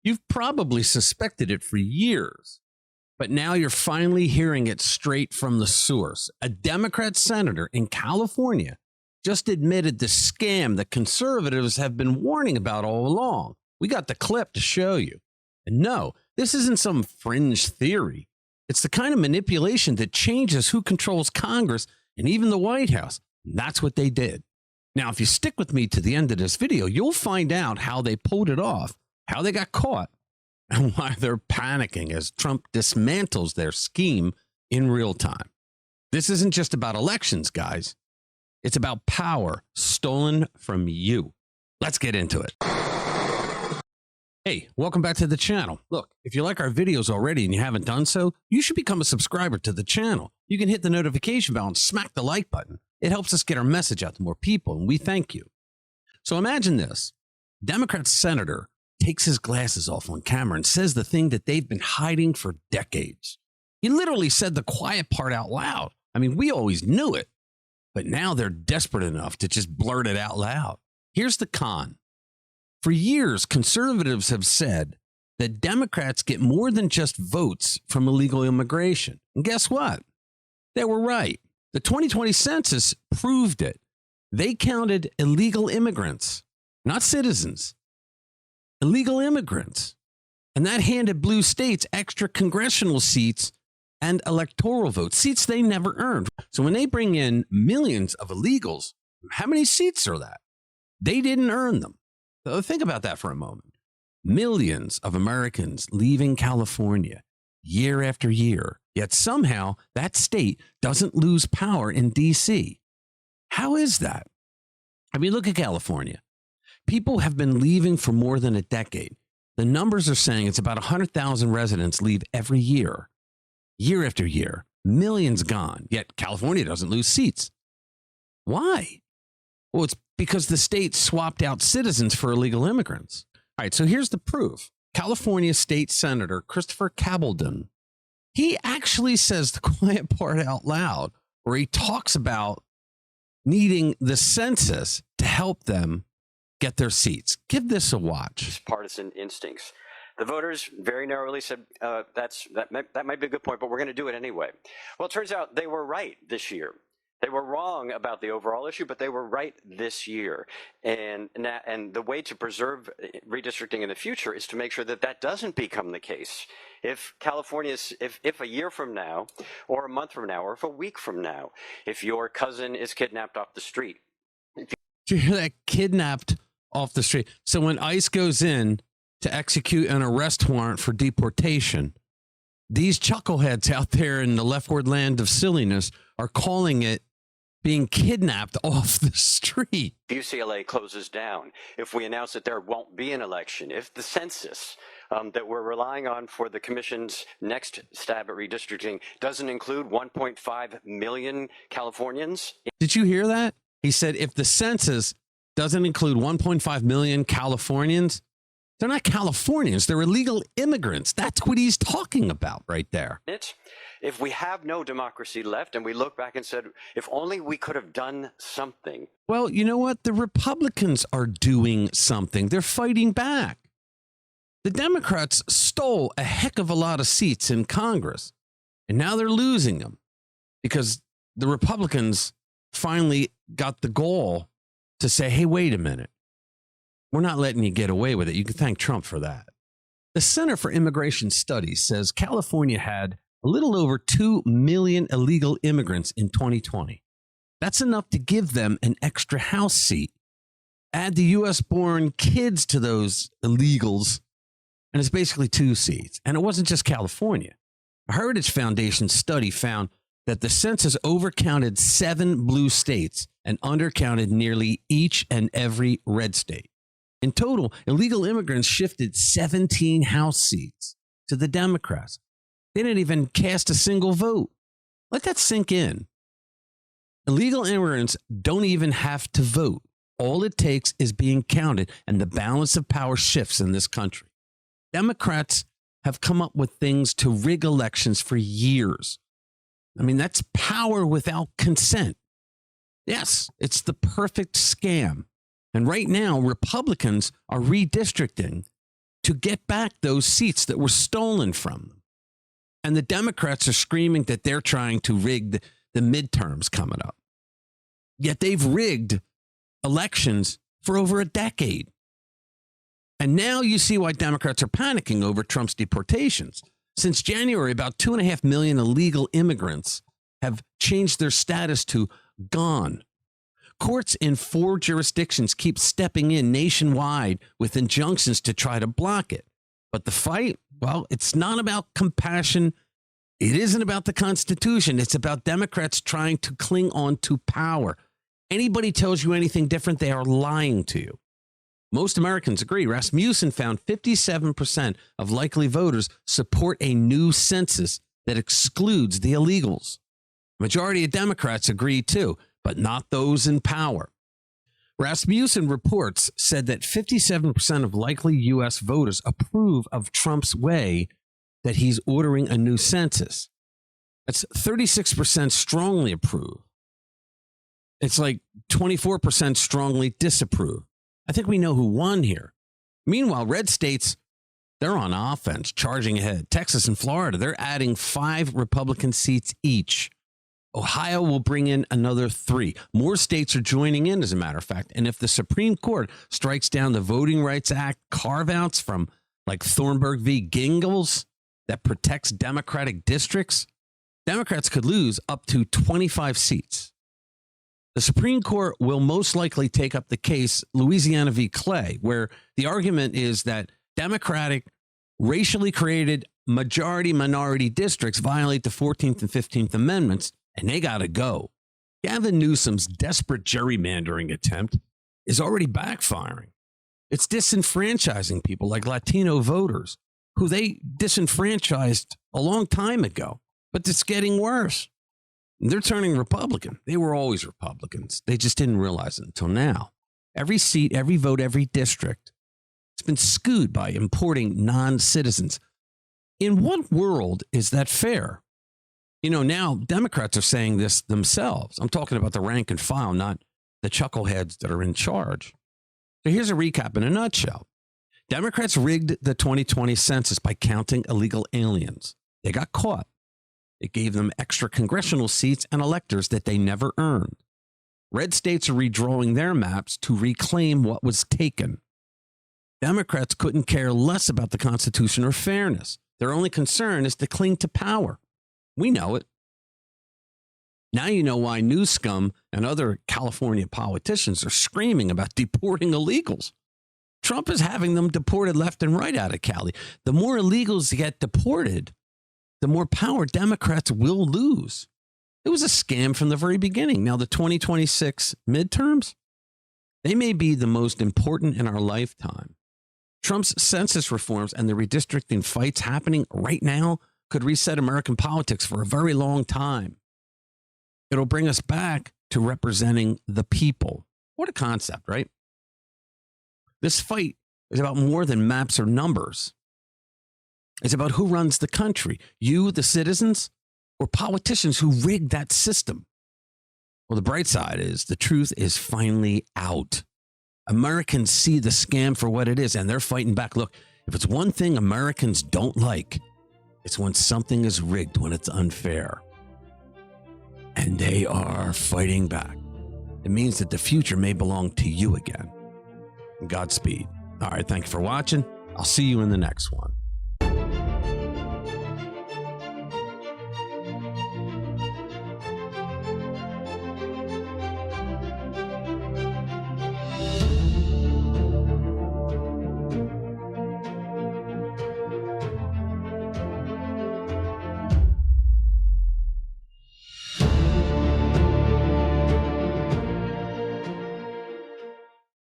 You've probably suspected it for years, but now you're finally hearing it straight from the source. A Democrat senator in California just admitted the scam that conservatives have been warning about all along. We got the clip to show you. And no, this isn't some fringe theory. It's the kind of manipulation that changes who controls Congress and even the White House. And that's what they did. Now, if you stick with me to the end of this video, you'll find out how they pulled it off, how they got caught, and why they're panicking as Trump dismantles their scheme in real time. This isn't just about elections, guys. It's about power stolen from you. Let's get into it. Hey, welcome back to the channel. Look, if you like our videos already and you haven't done so, you should become a subscriber to the channel. You can hit the notification bell and smack the like button. It helps us get our message out to more people, and we thank you. So imagine this. Democrat senator takes his glasses off on camera and says the thing that they've been hiding for decades. He literally said the quiet part out loud. I mean, we always knew it, but now they're desperate enough to just blurt it out loud. Here's the con. For years, conservatives have said that Democrats get more than just votes from illegal immigration. And guess what? They were right. The 2020 census proved it. They counted illegal immigrants, not citizens. Illegal immigrants. And that handed blue states extra congressional seats and electoral votes, seats they never earned. So when they bring in millions of illegals, how many seats are that? They didn't earn them. So think about that for a moment. Millions of Americans leaving California year after year, yet somehow that state doesn't lose power in D.C. How is that? I mean, look at California. People have been leaving for more than a decade. The numbers are saying it's about 100,000 residents leave every year. Year after year, millions gone, yet California doesn't lose seats. Why? Well, it's because the state swapped out citizens for illegal immigrants. All right, so here's the proof. California State Senator Christopher Cabaldon, he actually says the quiet part out loud, where he talks about needing the census to help them get their seats. Give this a watch. Partisan instincts. The voters very narrowly said that might be a good point, but we're going to do it anyway. Well, it turns out they were right this year. They were wrong about the overall issue, but they were right this year. And the way to preserve redistricting in the future is to make sure that that doesn't become the case. If California's, if a year from now, or a month from now, or if a week from now, if your cousin is kidnapped off the street. Did you hear that? Kidnapped off the street. So when ICE goes in to execute an arrest warrant for deportation, these chuckleheads out there in the leftward land of silliness are calling it being kidnapped off the street. UCLA closes down, if we announce that there won't be an election, if the census that we're relying on for the commission's next stab at redistricting doesn't include 1.5 million Californians. Did you hear that? He said if the census doesn't include 1.5 million Californians, they're not Californians, they're illegal immigrants. That's what he's talking about right there. If we have no democracy left and we look back and said, if only we could have done something. Well, you know what? The Republicans are doing something. They're fighting back. The Democrats stole a heck of a lot of seats in Congress, and now they're losing them because the Republicans finally got the gall to say, hey, wait a minute. We're not letting you get away with it. You can thank Trump for that. The Center for Immigration Studies says California had a little over 2 million illegal immigrants in 2020. That's enough to give them an extra House seat. Add the U.S.-born kids to those illegals, and it's basically 2 seats. And it wasn't just California. A Heritage Foundation study found that the census overcounted 7 blue states and undercounted nearly each and every red state. In total, illegal immigrants shifted 17 House seats to the Democrats. They didn't even cast a single vote. Let that sink in. Illegal immigrants don't even have to vote. All it takes is being counted, and the balance of power shifts in this country. Democrats have come up with things to rig elections for years. I mean, that's power without consent. Yes, it's the perfect scam. And right now, Republicans are redistricting to get back those seats that were stolen from them. And the Democrats are screaming that they're trying to rig the midterms coming up. Yet they've rigged elections for over a decade. And now you see why Democrats are panicking over Trump's deportations. Since January, about 2.5 million illegal immigrants have changed their status to gone. Courts in 4 jurisdictions keep stepping in nationwide with injunctions to try to block it. But the fight, well, it's not about compassion. It isn't about the Constitution. It's about Democrats trying to cling on to power. Anybody tells you anything different, they are lying to you. Most Americans agree. Rasmussen found 57% of likely voters support a new census that excludes the illegals. Majority of Democrats agree too, but not those in power. Rasmussen reports said that 57% of likely U.S. voters approve of Trump's way that he's ordering a new census. That's 36% strongly approve. It's like 24% strongly disapprove. I think we know who won here. Meanwhile, red states, they're on offense, charging ahead. Texas and Florida, they're adding 5 Republican seats each. Ohio will bring in another 3. More states are joining in, as a matter of fact. And if the Supreme Court strikes down the Voting Rights Act carve-outs from like Thornburg v. Gingles that protects Democratic districts, Democrats could lose up to 25 seats. The Supreme Court will most likely take up the case Louisiana v. Clay, where the argument is that Democratic, racially created majority-minority districts violate the 14th and 15th Amendments, and they got to go. Gavin Newsom's desperate gerrymandering attempt is already backfiring. It's disenfranchising people like Latino voters, who they disenfranchised a long time ago. But it's getting worse. They're turning Republican. They were always Republicans. They just didn't realize it until now. Every seat, every vote, every district, it's been skewed by importing non-citizens. In what world is that fair? You know, now Democrats are saying this themselves. I'm talking about the rank and file, not the chuckleheads that are in charge. So here's a recap in a nutshell. Democrats rigged the 2020 census by counting illegal aliens. They got caught. It gave them extra congressional seats and electors that they never earned. Red states are redrawing their maps to reclaim what was taken. Democrats couldn't care less about the Constitution or fairness. Their only concern is to cling to power. We know it. Now you know why News Scum and other California politicians are screaming about deporting illegals. Trump is having them deported left and right out of Cali. The more illegals get deported, the more power Democrats will lose. It was a scam from the very beginning. Now, the 2026 midterms, they may be the most important in our lifetime. Trump's census reforms and the redistricting fights happening right now could reset American politics for a very long time. It'll bring us back to representing the people. What a concept, right? This fight is about more than maps or numbers. It's about who runs the country, you, the citizens, or politicians who rigged that system. Well, the bright side is the truth is finally out. Americans see the scam for what it is, and they're fighting back. Look, if it's one thing Americans don't like, it's when something is rigged, when it's unfair. And they are fighting back. It means that the future may belong to you again. Godspeed. All right, thank you for watching. I'll see you in the next one.